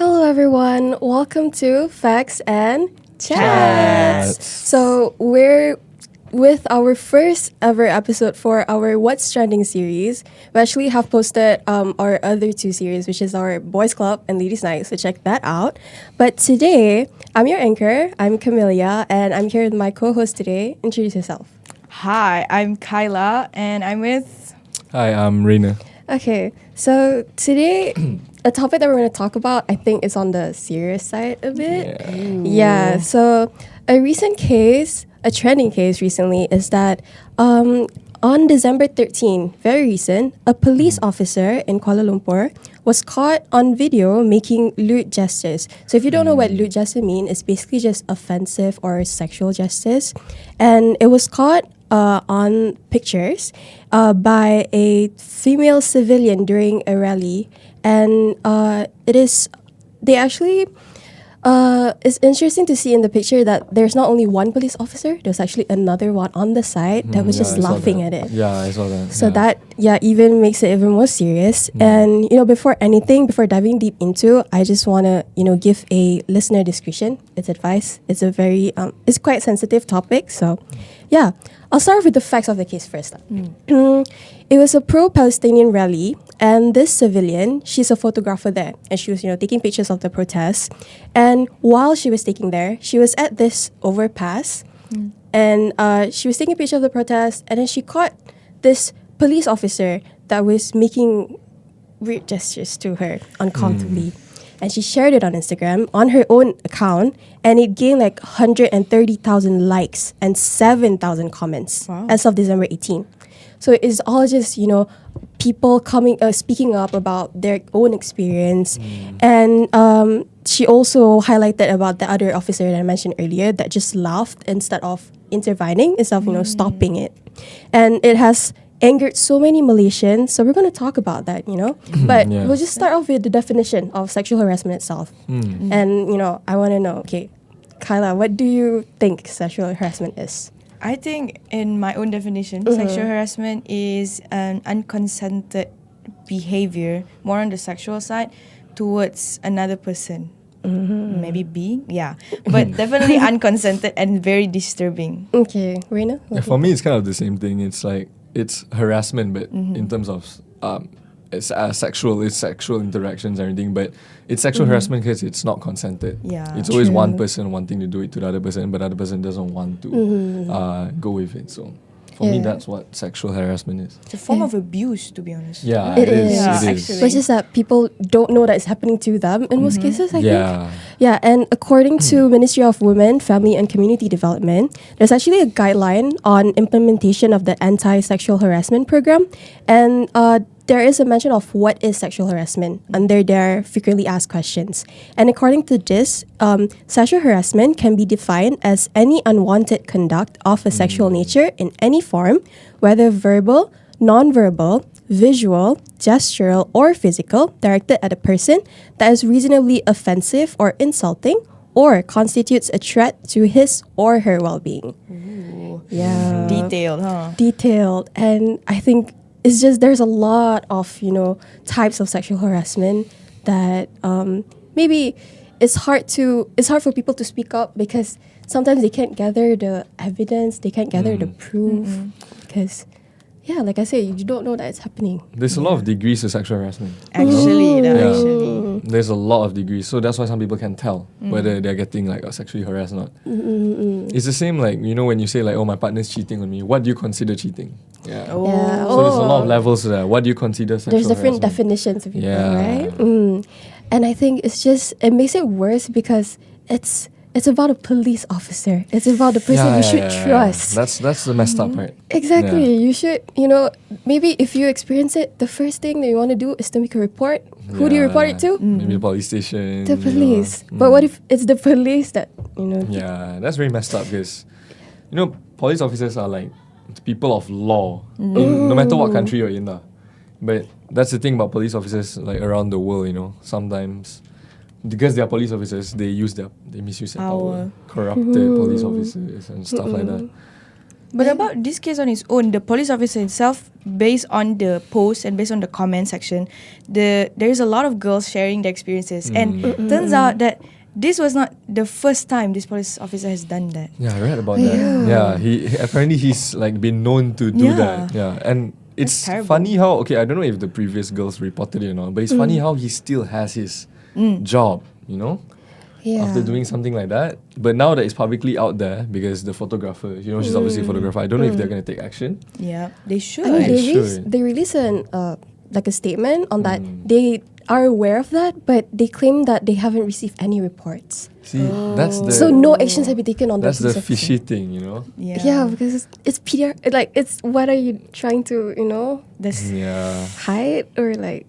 Hello, everyone. Welcome to Facts and Chats. So, we're with our first ever episode for our What's Trending series. We actually have posted our other two series, which is our Boys Club and Ladies Night, so check that out. But today, I'm your anchor. I'm Camellia, and I'm here with my co-host today. Introduce yourself. Hi, I'm Kyla, and I'm with. Hi, I'm Reina. Okay, so today, a topic that we're going to talk about, I think, is on the serious side a bit. Yeah, so a recent case, a trending case recently, is that on December 13, very recent, a police officer in Kuala Lumpur was caught on video making lewd gestures. So if you don't know what lewd gesture mean, it's basically just offensive or sexual gestures. And it was caught on pictures by a female civilian during a rally. And it's interesting to see in the picture that there's not only one police officer, there's actually another one on the side that was just laughing at it. Yeah, I saw that. So that even makes it even more serious. And before diving deep into, I just want to give a listener discretion. It's advice. It's a very it's quite sensitive topic. So yeah, I'll start with the facts of the case first. It was a pro-Palestinian rally, and this civilian, she's a photographer there, and she was taking pictures of the protests. And while she was she was at this overpass, and she was taking pictures of the protest, and then she caught this police officer that was making weird gestures to her uncomfortably. And she shared it on Instagram on her own account, and it gained like 130,000 likes and 7,000 comments as of December 18. So it's all just, people speaking up about their own experience. And she also highlighted about the other officer that I mentioned earlier that just laughed instead of intervening, instead of, stopping it. And it has angered so many Malaysians. So we're going to talk about that, But we'll just start off with the definition of sexual harassment itself. And, I want to know, okay, Kyla, what do you think sexual harassment is? I think, in my own definition, sexual harassment is an unconsented behavior, more on the sexual side, towards another person. Maybe being, but definitely unconsented and very disturbing. Okay, Reina? Yeah, for me, it's kind of the same thing. It's like it's harassment, but in terms of it's sexual interactions and everything. But it's sexual harassment because it's not consented. Yeah, it's always True. one person wanting to do it to the other person, but the other person doesn't want to go with it. So for me, that's what sexual harassment is. It's a form of abuse, to be honest. Yeah, It it is. is. It is. Actually. But just that people don't know that it's happening to them in most cases, I think. Yeah. Yeah, and according to Ministry of Women, Family and Community Development, there's actually a guideline on implementation of the anti-sexual harassment program. And there is a mention of what is sexual harassment under their frequently asked questions. And according to this, sexual harassment can be defined as any unwanted conduct of a sexual nature in any form, whether verbal, non-verbal, visual, gestural, or physical, directed at a person that is reasonably offensive or insulting or constitutes a threat to his or her well-being. Yeah. Detailed, huh? Detailed. And I think it's just there's a lot of, types of sexual harassment that maybe it's hard for people to speak up because sometimes they can't gather the evidence, they can't gather the proof because like I said, you don't know that it's happening. There's a lot of degrees to sexual harassment. Actually, Yeah. There's a lot of degrees, so that's why some people can tell whether they're getting sexually harassed or not. It's the same when you say my partner's cheating on me. What do you consider cheating? Yeah. Oh. Yeah. So there's a lot of levels to that. What do you consider sexual There's different harassment? definitions of it, Yeah. right? And I think it makes it worse because it's about a police officer. It's about the person you should trust. That's the messed up part. Exactly. Yeah. You should, maybe if you experience it, the first thing that you want to do is to make a report. Who do you report it to? Maybe the police station. The police. But what if it's the police that, Yeah, that's very messed up because, police officers are like people of law, no matter what country you're in. But that's the thing about police officers around the world, sometimes because they are police officers, they misuse their power. Corrupted police officers and stuff like that. But about this case on its own, the police officer himself, based on the post and based on the comment section, there is a lot of girls sharing their experiences, and turns out that this was not the first time this police officer has done that. Yeah, I read about that. Yeah, he apparently he's like been known to do that. Yeah, and it's terrible. funny how I don't know if the previous girls reported it or not, but it's funny how he still has his job. You know. Yeah. After doing something like that. But now that it's publicly out there, because the photographer, she's obviously a photographer, I don't know if they're going to take action. Yeah, they should. I mean, should. they released an like a statement on that. They are aware of that, but they claim that they haven't received any reports. See, that's the... So no actions have been taken on that's that. the fishy thing, you know? Yeah, because it's PR. Like, it's what are you trying to, hide or like...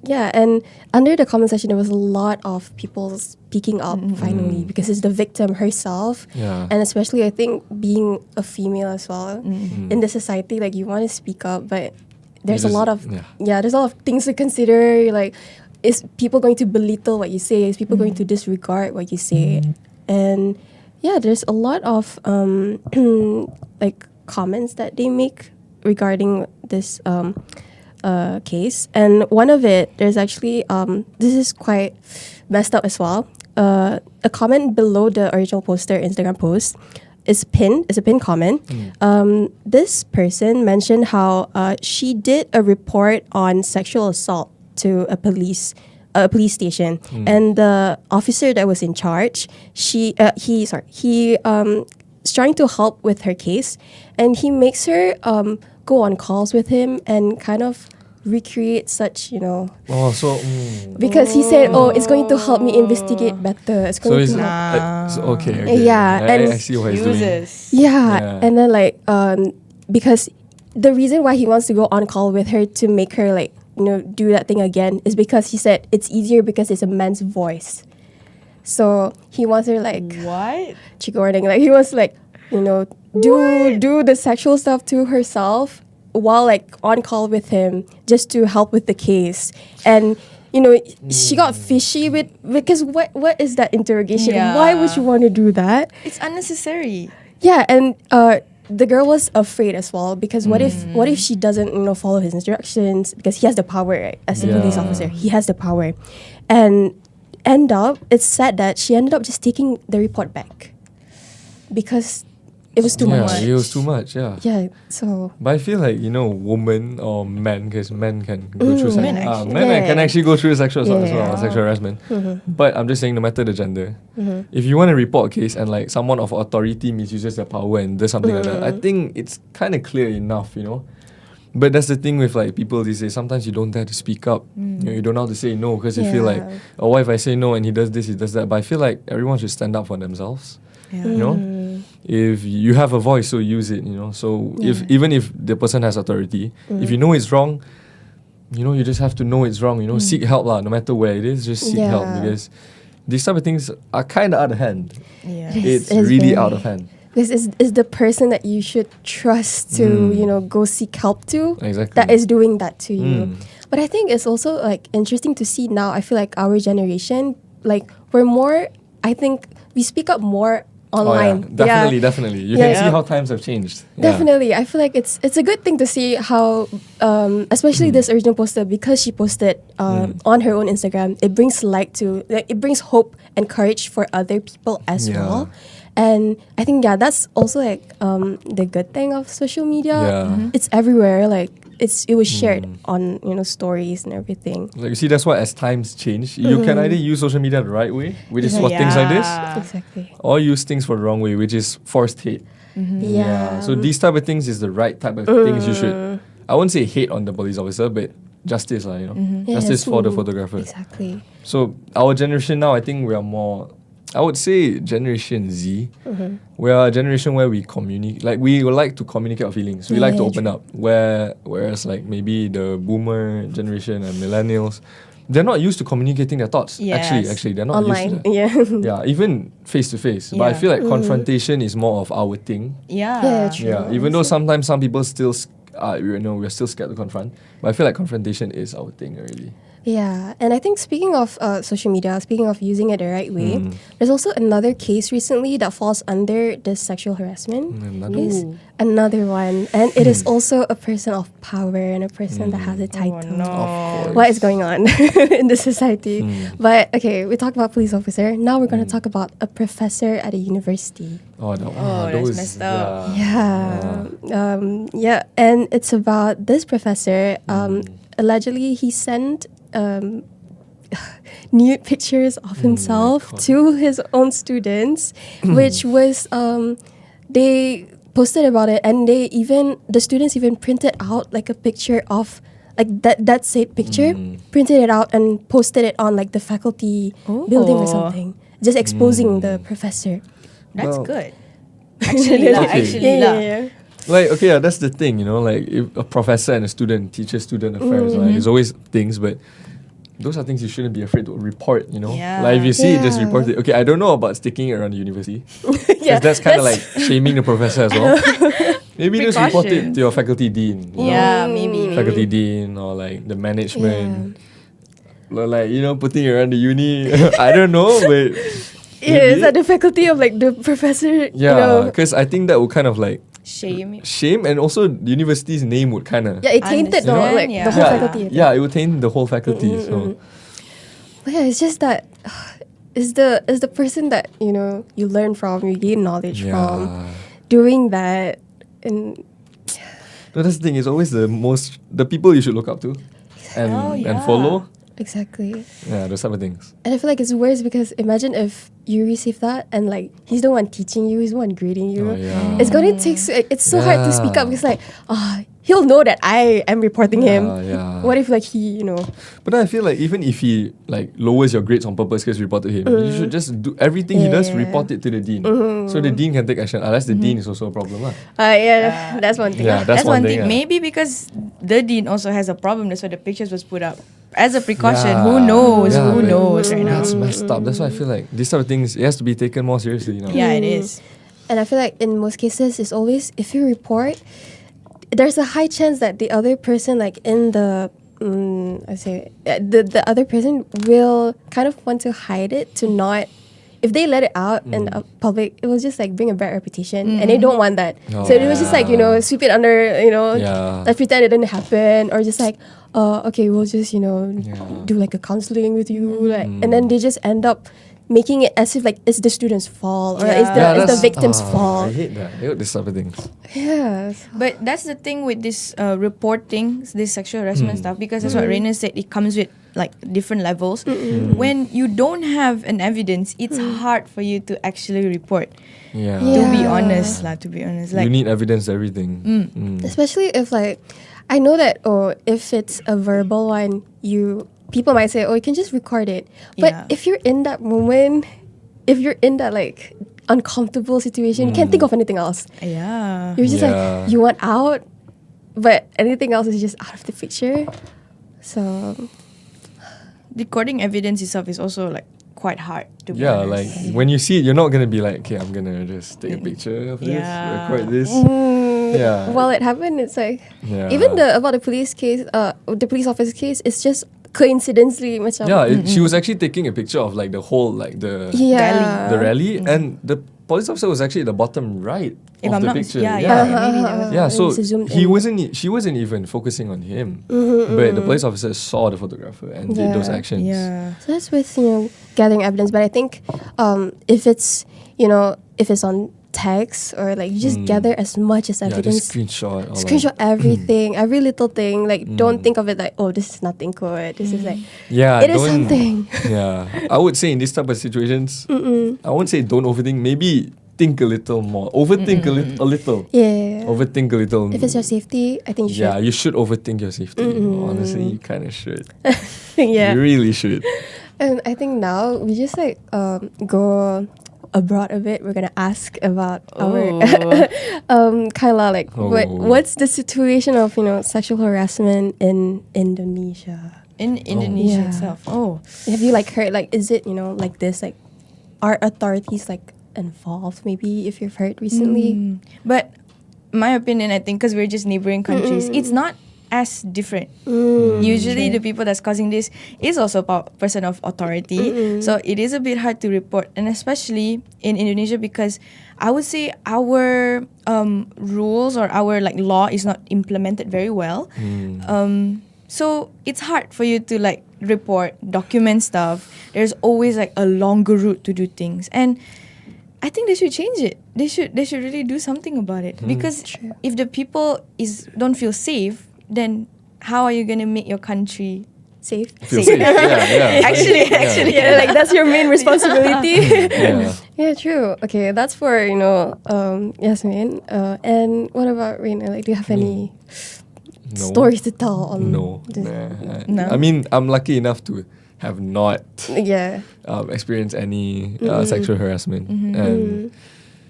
Yeah, and under the comment section, there was a lot of people speaking up finally because it's the victim herself. Yeah. And especially, I think, being a female as well in the society, like, you want to speak up, but there's a lot of there's a lot of things to consider. Like, is people going to belittle what you say? Is people going to disregard what you say? And yeah, there's a lot of like comments that they make regarding this case, and one of it, there's actually this is quite messed up as well. A comment below the original poster Instagram post is pinned. It's a pinned comment. This person mentioned how she did a report on sexual assault to a police station, and the officer that was in charge, he is trying to help with her case, and he makes her go on calls with him and kind of recreate such, because he said, it's going to help me investigate better. It's going to okay. Yeah, and I see what he's doing. Yeah, and then like because the reason why he wants to go on call with her to make her like do that thing again is because he said it's easier because it's a man's voice. So he wants her like what? Trigger warning. Like he wants like do the sexual stuff to herself while like on call with him just to help with the case. And she got fishy because what is that interrogation? Yeah. Why would you want to do that? It's unnecessary. Yeah, and the girl was afraid as well because what if she doesn't follow his instructions, because he has the power, right? As a police officer, he has the power, and it's said that she ended up just taking the report back because it was too much. Yeah, it was too much. Yeah. Yeah. So. But I feel like woman or men, because men can go through Men can actually go through sexual assault as well, Yeah. sexual harassment. But I'm just saying, no matter the gender, if you want to report a case and like someone of authority misuses their power and does something like that, I think it's kind of clear enough, But that's the thing with like people these days. Sometimes you don't dare to speak up. You don't know how to say no because you feel like, what if I say no and he does this, he does that. But I feel like everyone should stand up for themselves. Yeah. If you have a voice, so use it. So even if the person has authority, if you know it's wrong, you just have to know it's wrong. Seek help lah. No matter where it is, just seek help, because these type of things are kind of out of hand. Yeah. It's really out of hand. This is the person that you should trust to, go seek help to. Exactly. That is doing that to you. But I think it's also like interesting to see now. I feel like our generation, like we're more. I think we speak up more online. Definitely. You can see how times have changed. Definitely. I feel like it's a good thing to see how, especially this original poster, because she posted on her own Instagram, it brings it brings hope and courage for other people as well. And I think that's also like the good thing of social media. It's everywhere. Like it was shared on stories and everything. Like you see, that's why as times change, you can either use social media the right way, which is for things like this, Exactly. or use things for the wrong way, which is forced hate. So these type of things is the right type of things you should. I won't say hate on the police officer, but justice, justice for the photographer. Exactly. So our generation now, I think we are more. I would say Generation Z. We are a generation where we communicate. Like we would like to communicate our feelings. We like to open up. Whereas like maybe the Boomer generation and Millennials, they're not used to communicating their thoughts. Yes. Actually, they're not Online. used to that. Even face to face. But I feel like confrontation is more of our thing. Yeah, true. Yeah. Even though sometimes some people still, we're still scared to confront. But I feel like confrontation is our thing already. Yeah, and I think speaking of social media, speaking of using it the right way, there's also another case recently that falls under this sexual harassment Another case. Another one, and it is also a person of power and a person that has a title. no. Of course. What is going on in the society? But okay, we talked about police officer. Now we're going to talk about a professor at a university. Oh, no. Oh, that's messed up. Yeah, and it's about this professor. Allegedly, he sent nude pictures of himself God. to his own students, which was they posted about it, and the students even printed out like a picture of like that said picture, printed it out and posted it on like the faculty building or something, just exposing the professor. That's Well, good. Actually, lah. Okay. Actually, lah. Like, okay, yeah, that's the thing, you know, like if a professor and a student, teacher-student affairs, like, there's always things, but those are things you shouldn't be afraid to report, you know? Yeah. Like, if you see it, just Yeah. report it. Okay, I don't know about sticking it around the university. Yeah, That's kind of like shaming the professor as well. Maybe just report it Precautions. to your faculty dean. you know? Yeah, maybe. Faculty dean or like the management. Or like, you know, putting it around the uni. I don't know, but... Yeah, it's maybe. at the faculty of like the professor. Yeah, You know, because I think that would kind of like Shame. shame, and also the university's name would kind of... yeah, it tainted the Understand, like yeah. the whole yeah, faculty. I think. yeah, it would taint the whole faculty. So But yeah, it's just that is the person that you learn from, you gain knowledge from, doing that, and no, that's the thing. It's always the people you should look up to, and Oh, and yeah. follow. exactly. Yeah, those type of things. And I feel like it's worse because imagine if you receive that and like he's the one teaching you, he's the one grading you. Oh, yeah. It's gonna take. It's so hard to speak up Yeah. because like he'll know that I am reporting him. Yeah. What if like he But then I feel like even if he like lowers your grades on purpose because you report to him, you should just do everything he does, Yeah. report it to the dean, so the dean can take action. Unless the dean is also a problem, lah. yeah, that's one thing. Yeah, That's one thing. yeah. Maybe because the dean also has a problem. That's why the pictures was put up as a precaution. Yeah. Who knows? Yeah, Who but knows right now? That's messed up. That's why I feel like these type of things, it has to be taken more seriously. You know? Yeah, it is. And I feel like in most cases, it's always if you report, there's a high chance that the other person, like in the, the other person will kind of want to hide it to not. If they let it out in the public, it will just like bring a bad reputation, and they don't want that. Oh, so it was just like sweep it under, Yeah. like pretend it didn't happen, or just like, okay, we'll just do like a counseling with you, like, and then they just end up making it as if like it's the student's fault or it's the that's- victim's I fault. hate that. I hate this type of things. Yes. But that's the thing with this reporting, this sexual harassment stuff, because that's what Raina said, it comes with like different levels. When you don't have an evidence, it's hard for you to actually report. Yeah. To be Yeah. honest, to be honest. Like, You need evidence to everything. Especially if like, I know that if it's a verbal one, people might say, you can just record it. But Yeah. if you're in that moment, if you're in that like uncomfortable situation, you can't think of anything else. yeah. You're just Yeah. like, you want out, but anything else is just out of the picture. So Recording evidence itself is also like quite hard to be Yeah, like honest. when you see it, you're not gonna be like, okay, I'm gonna just take a picture of this, Yeah. record this. Yeah. while it happened, it's like Yeah. even about the police case, the police officer case, it's just coincidentally macam. Yeah, she was actually taking a picture of like the whole like the Yeah. the rally, and the police officer was actually at the bottom right If of I'm the not picture. yeah, yeah. maybe that was Yeah, so It's a zoomed he in. wasn't. She wasn't even focusing on him, but the police officer saw the photographer and did those Yeah. actions. yeah. So that's with gathering evidence, but I think if it's if it's on text or like you just gather as much as Yeah, just evidence. screenshot. Or Screenshot Like, everything, every little thing. Like, don't think of it like, this is nothing good. This is like, yeah, it is don't- something. Yeah, I would say in this type of situations, I won't say don't overthink. Maybe think a little more. Overthink a little. Yeah. Overthink a little. If it's your safety, I think you should. Yeah, you should overthink your safety. Honestly, you kind of should. Yeah. You really should. And I think now we just like go abroad a bit. We're gonna ask about our Kyla, like what's the situation of sexual harassment in Indonesia? In Indonesia Yeah. itself. Oh. Have you like heard like is it like this, like are authorities like involved? Maybe if you've heard recently. But my opinion, I think, because we're just neighboring countries, it's not as different. Usually the people that's causing this is also a person of authority. So it is a bit hard to report, and especially in Indonesia, because I would say our rules or our like law is not implemented very well. So it's hard for you to like report, document stuff. There's always like a longer route to do things, and I think they should change it. They should really do something about it, because if the people don't feel safe, then how are you gonna make your country Safe. Feel safe. Yeah. actually Yeah, like that's your main responsibility. Yeah. Yeah, true. Okay, that's for Yasmin. And what about Reina? Like, do you have any No. stories to tell on No. this? No. I mean, I'm lucky enough to have not Yeah. experienced any sexual harassment, and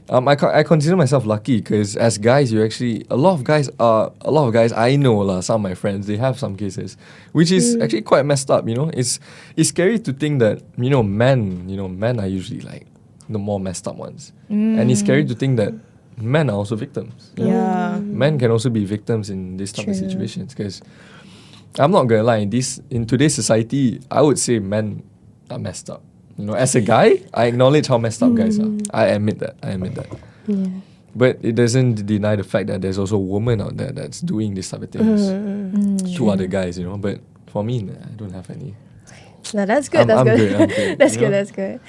I consider myself lucky because as guys, you actually a lot of guys I know lah. Some of my friends, they have some cases, which is actually quite messed up. It's scary to think that men are usually like the more messed up ones, and it's scary to think that men are also victims. Yeah. Men can also be victims in this type of True. situations, because I'm not gonna lie, in today's society, I would say men are messed up. As a guy, I acknowledge how messed up guys are. I admit that. Yeah. But it doesn't deny the fact that there's also women out there that's doing these type of things to other guys, But for me, nah, I don't have any. No, that's good. I'm good. good, I'm good, That's you good. know? That's good.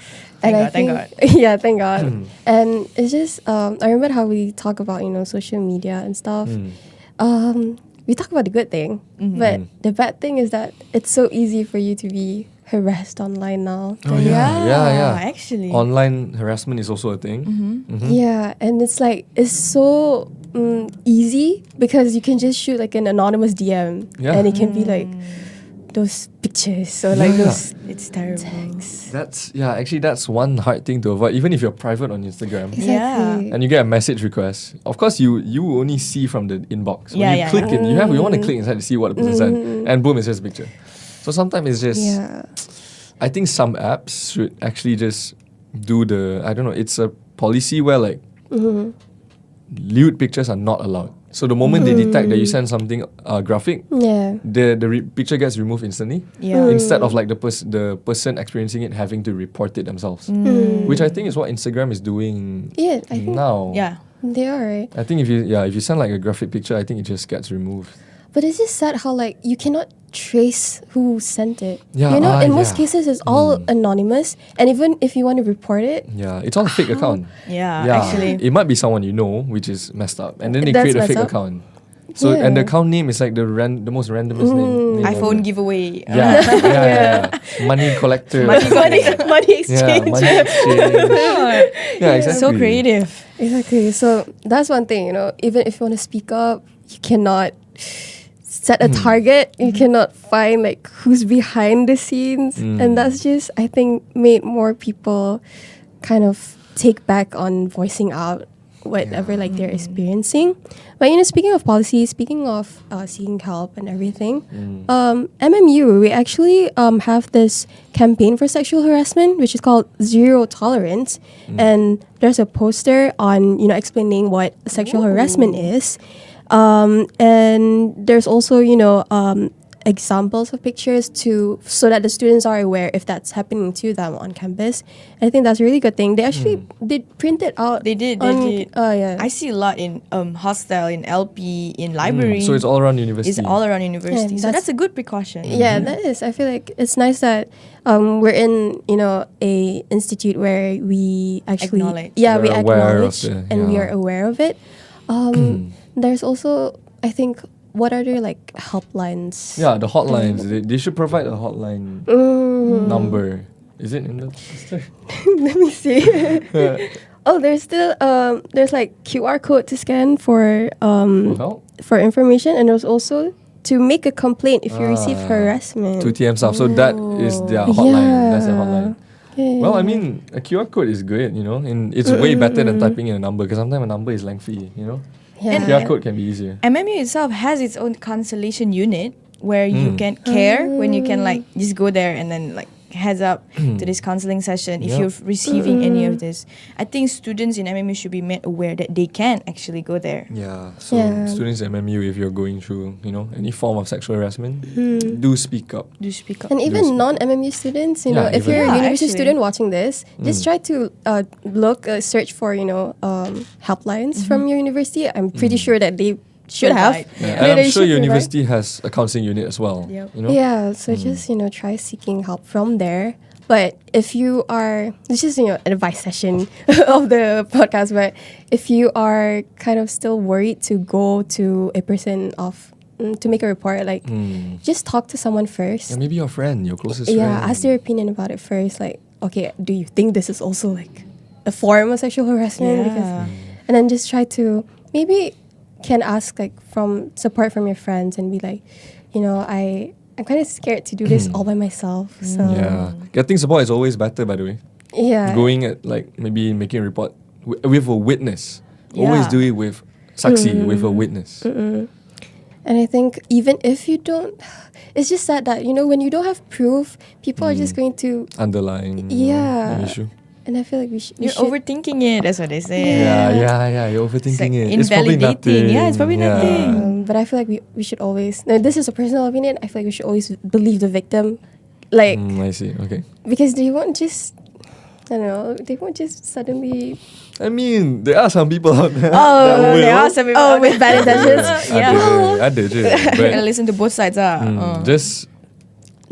Thank God. Yeah, thank God. And it's just I remember how we talk about social media and stuff. We talk about the good thing, but the bad thing is that it's so easy for you to be harassed online now. Oh, yeah. Actually. Online harassment is also a thing. Yeah, and it's like it's so easy because you can just shoot like an anonymous DM, Yeah. and it can be like those pictures or like Yeah. those It's terrible. texts. That's one hard thing to avoid. Even if you're private on Instagram Exactly. and you get a message request, of course you only see from the inbox. When you click it, you want to click inside to see what the person said, and boom, it's just a picture. So sometimes it's just. Yeah. I think some apps should actually just do it's a policy where like lewd pictures are not allowed. So the moment they detect that you send something graphic, Yeah. the picture gets removed instantly. Yeah. Instead of like the person experiencing it having to report it themselves, which I think is what Instagram is doing Yeah, I think now. Yeah. they are, right? I think if you send like a graphic picture, I think it just gets removed. But it's just sad how like you cannot trace who sent it. Yeah, in most yeah. cases it's all anonymous, and even if you want to report it, Yeah, it's all a fake account. Yeah, actually. It might be someone you know, which is messed up, and then they That's create a messed fake up. account. So Yeah. and the account name is like the most randomest name iPhone ever. giveaway. Yeah. Money collector. money Yeah, exchange. money exchange. Yeah, exactly. So creative. Exactly. So that's one thing, even if you want to speak up, you cannot set a target. You cannot find like who's behind the scenes, and that's just, I think, made more people kind of take back on voicing out whatever like they're experiencing. But speaking of policy, speaking of seeking help and everything, MMU, we actually have this campaign for sexual harassment, which is called Zero Tolerance, and there's a poster on explaining what sexual harassment is, and there's also examples of pictures so that the students are aware if that's happening to them on campus. I think that's a really good thing. They actually did print it out. They did. Oh yeah. I see a lot in hostel, in LP, in library. So it's all around university. It's all around university. Yeah, So that's a good precaution. Yeah, that is. I feel like it's nice that we're in a institute where we actually Acknowledge. we We're aware of acknowledge and we are aware of it. There's also, I think, what are their like helplines? Yeah, the hotlines. They should provide a hotline number. Is it in the poster? Let me see. Oh, there's still there's like QR code to scan for Well, for information, and there's also to make a complaint if you receive harassment. 2TM stuff. So that is their hotline. Yeah. That's their hotline. Yeah. Well, I mean, a QR code is great, and it's way better than typing in a number, because sometimes a number is lengthy, Yeah. QR code can be easier. MMU itself has its own cancellation unit where you can care when you can like just go there and then like heads up to this counseling session if you're receiving any of this. I think students in MMU should be made aware that they can actually go there. Yeah. So students at MMU, if you're going through, any form of sexual harassment, do speak up. Do speak up. And even non-MMU students, if you're a university student watching this, just try to search for, helplines from your university. I'm pretty sure that they should have. Yeah. And I'm sure your university has a counseling unit as well. Yep. Yeah, so just, try seeking help from there. But if you are, this is, an advice session of the podcast, but if you are kind of still worried to go to a person to make a report, just talk to someone first. Yeah, maybe your friend, your closest friend. Yeah, ask their opinion about it first. Like, okay, do you think this is also like a form of sexual harassment? Yeah. And then just try to maybe can ask from support from your friends and be like, I'm kind of scared to do this all by myself. So yeah, getting support is always better, by the way. Yeah, going at maybe making a report with a witness. Always do it with saksi, with a witness. And I think even if you don't, it's just sad that when you don't have proof, people are just going to underline an issue. And I feel like you're overthinking it. That's what they say. Yeah. You're overthinking it. It's probably invalidating. nothing. Yeah, it's probably nothing. But I feel like we should always. No, this is a personal opinion. I feel like we should always believe the victim, like. I see. Okay. Because they won't just. I don't know. They won't just suddenly. I mean, there are some people out there. There are some people out with bad intentions. Ada je. Gotta listen to both sides. Just.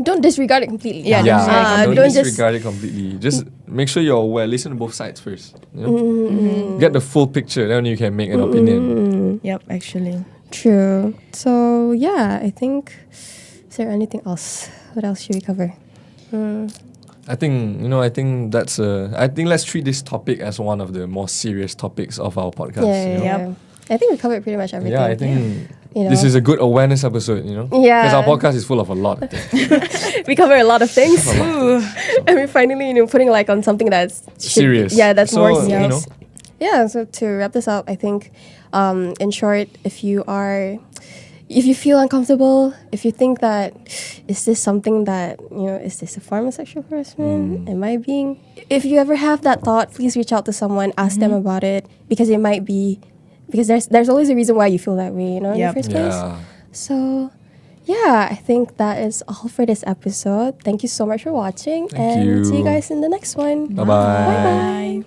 Don't disregard it completely. Don't disregard it completely. Just make sure you're aware. Listen to both sides first. Get the full picture. Then you can make an opinion. Yep, actually. True. So yeah, I think. Is there anything else? What else should we cover? I think I think that's. I think let's treat this topic as one of the more serious topics of our podcast. Yeah. I think we covered pretty much everything. Yeah, I think. This is a good awareness episode, Yeah. Because our podcast is full of a lot of things. We cover a lot of things. And we're finally, putting on something that's serious. Yeah, that's more serious. Yeah, so to wrap this up, I think, in short, if you feel uncomfortable, if you think that, is this something that, is this a form of sexual harassment? Am I being... If you ever have that thought, please reach out to someone, ask them about it, because it might be... Because there's always a reason why you feel that way, in the first place. So, I think that is all for this episode. Thank you so much for watching. Thank you. See you guys in the next one. Bye-bye. Bye-bye.